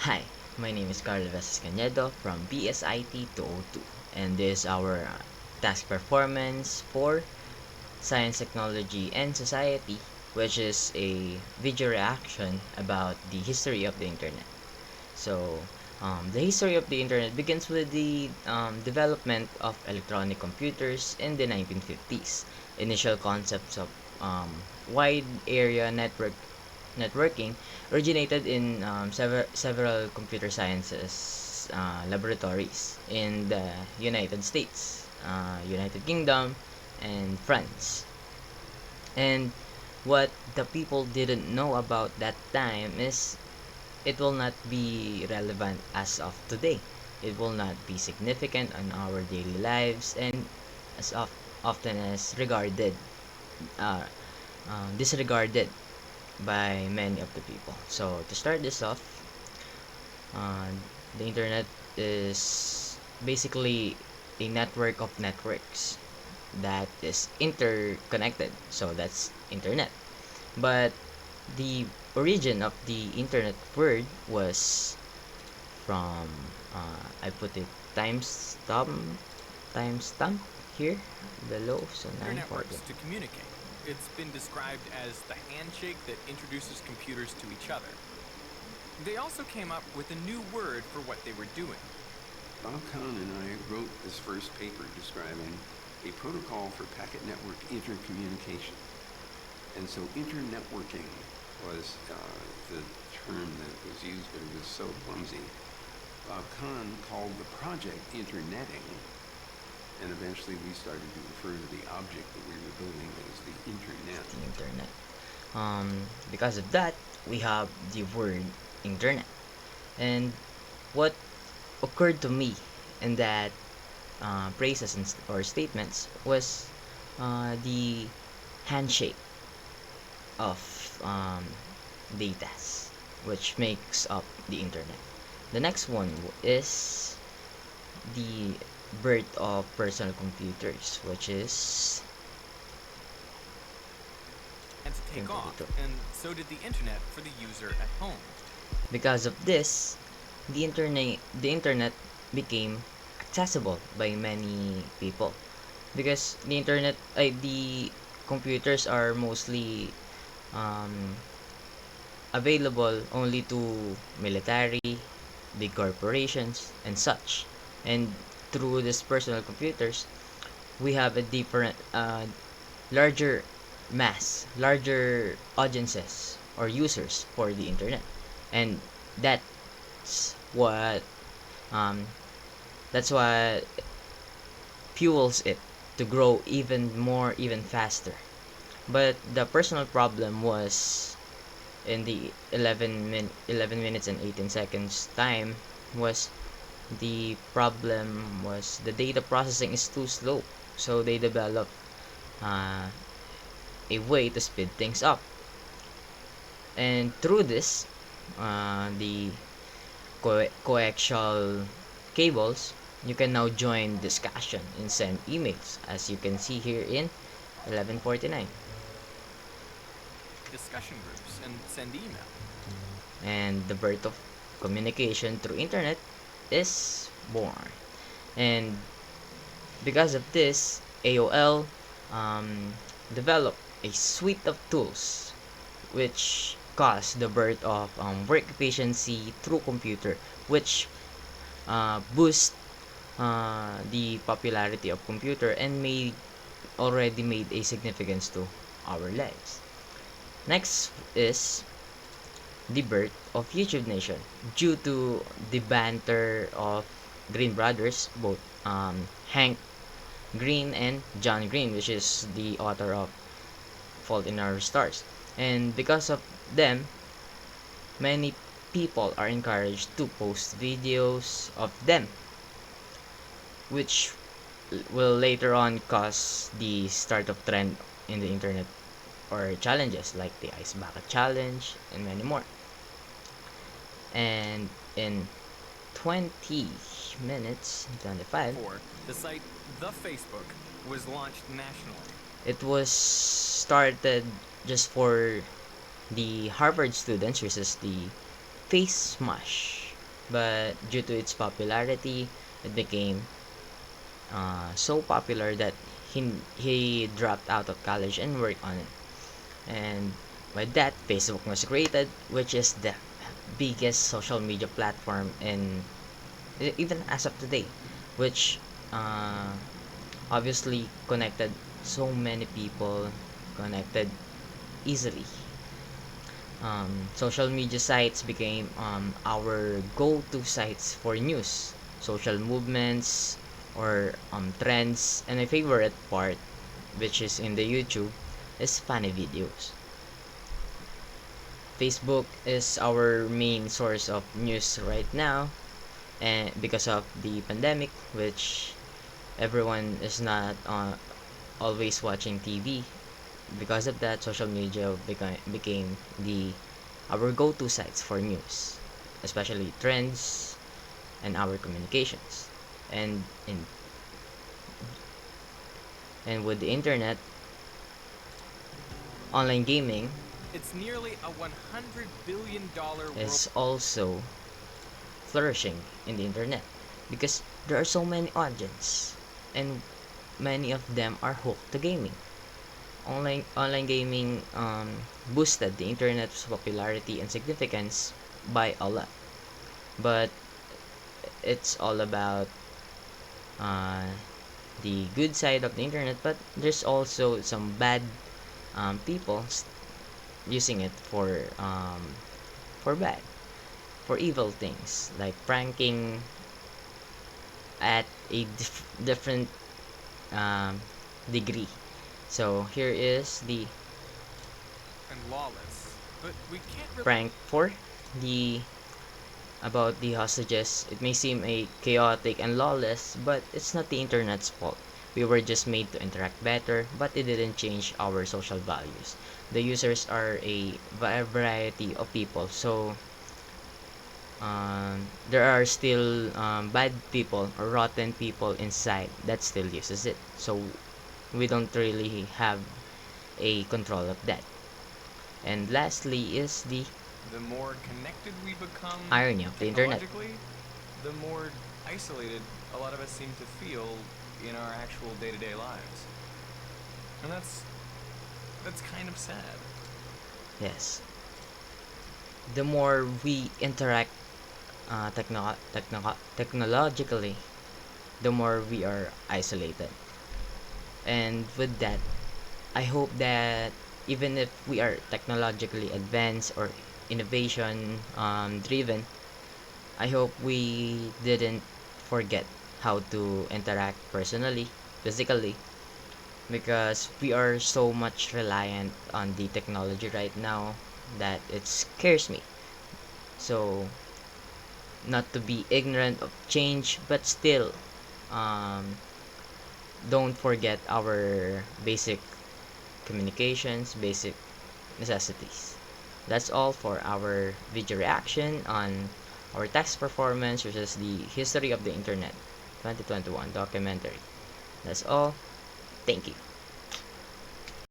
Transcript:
Hi, my name is Canedo from BSIT 202, and this is our task performance for Science, Technology, and Society, which is a video reaction about the history of the internet. So, the history of the internet begins with the development of electronic computers in the 1950s. Initial concepts of wide area networking originated in several computer sciences laboratories in the United States, United Kingdom, and France. And what the people didn't know about that time is it will not be relevant as of today. It will not be significant on our daily lives and as often as uh, disregarded by many of the people. So to start this off, uh, the internet is basically a network of networks that is interconnected. So that's internet. But the origin of the internet word was from I put it timestamp here below. So Computer 940. networks to communicate. It's been described as the handshake that introduces computers to each other. They also came up with a new word for what they were doing. Bob Kahn and I wrote this first paper describing a protocol for packet network intercommunication. And so internetworking was the term that was used, but it was so clumsy. Bob Kahn called the project internetting, and eventually we started to refer to the object that we were building as the internet. The internet. Because of that, we have the word internet. And what occurred to me in that phrases or statements was the handshake of datas, which makes up the internet. The next one is the birth of personal computers, which is And to take off, 2022. and so did the internet for the user at home. Because of this, the internet became accessible by many people because the computers are mostly um, available only to military, big corporations, and such. And through these personal computers, we have a different, larger larger audiences or users for the internet, and that's what um, that's what fuels it to grow even more, even faster. But the personal problem was in the 11 minutes and 18 seconds time was the problem was the data processing is too slow. So they developed uh, a way to speed things up. And through this, the coaxial cables, you can now join discussion and send emails, as you can see here in 1149. Discussion groups and send email. And the birth of communication through internet is born. And because of this, AOL um, developed a suite of tools which caused the birth of work efficiency through computer, which boost the popularity of computer and already made a significance to our lives. Next is the birth of YouTube Nation due to the banter of Green brothers, both Hank Green and John Green, which is the author of Fault in Our Stars. And because of them, many people are encouraged to post videos of them, which will later on cause the start of trend in the internet or challenges like the Ice Bucket Challenge and many more. And in 20 minutes, 25, The site The Facebook was launched nationally. it was started just for the Harvard students, which is the Face Smash but due to its popularity, it became so popular that he dropped out of college and worked on it. And with that, Facebook was created, which is the biggest social media platform in even as of today, which uh, obviously connected so many people, connected easily. Social media sites became our go-to sites for news, social movements, or trends. And my favorite part, which is in the YouTube, is funny videos. Facebook is our main source of news right now, and because of the pandemic, which everyone is not always watching TV. Because of that, social media became the our go-to sites for news, especially trends and our communications. And in and with the internet, online gaming It's nearly a $100 billion world. is also flourishing in the internet because there are so many audience and many of them are hooked to gaming. Online gaming boosted the internet's popularity and significance by a lot. But it's all about uh, the good side of the internet, but there's also some bad people using it for bad, for evil things like pranking at a different um, degree. So here is the And lawless. But we can't really. prank for the about the hostages. It may seem a chaotic and lawless, but it's not the internet's fault. We were just made to interact better, but it didn't change our social values. The users are a variety of people, so there are still bad people or rotten people inside that still uses it. So we don't really have a control of that. And lastly is the The more connected we become irony of the internet. technologically, the more isolated a lot of us seem to feel in our actual day-to-day lives. And that's kind of sad. Yes. The more we interact technologically, the more we are isolated. And with that, I hope that even if we are technologically advanced or innovation driven, I hope we didn't forget how to interact personally, physically, because we are so much reliant on the technology right now that it scares me. So, not to be ignorant of change, but still, um, don't forget our basic communications, basic necessities. That's all for our video reaction on our text performance versus the history of the internet 2021 documentary. That's all. Thank you.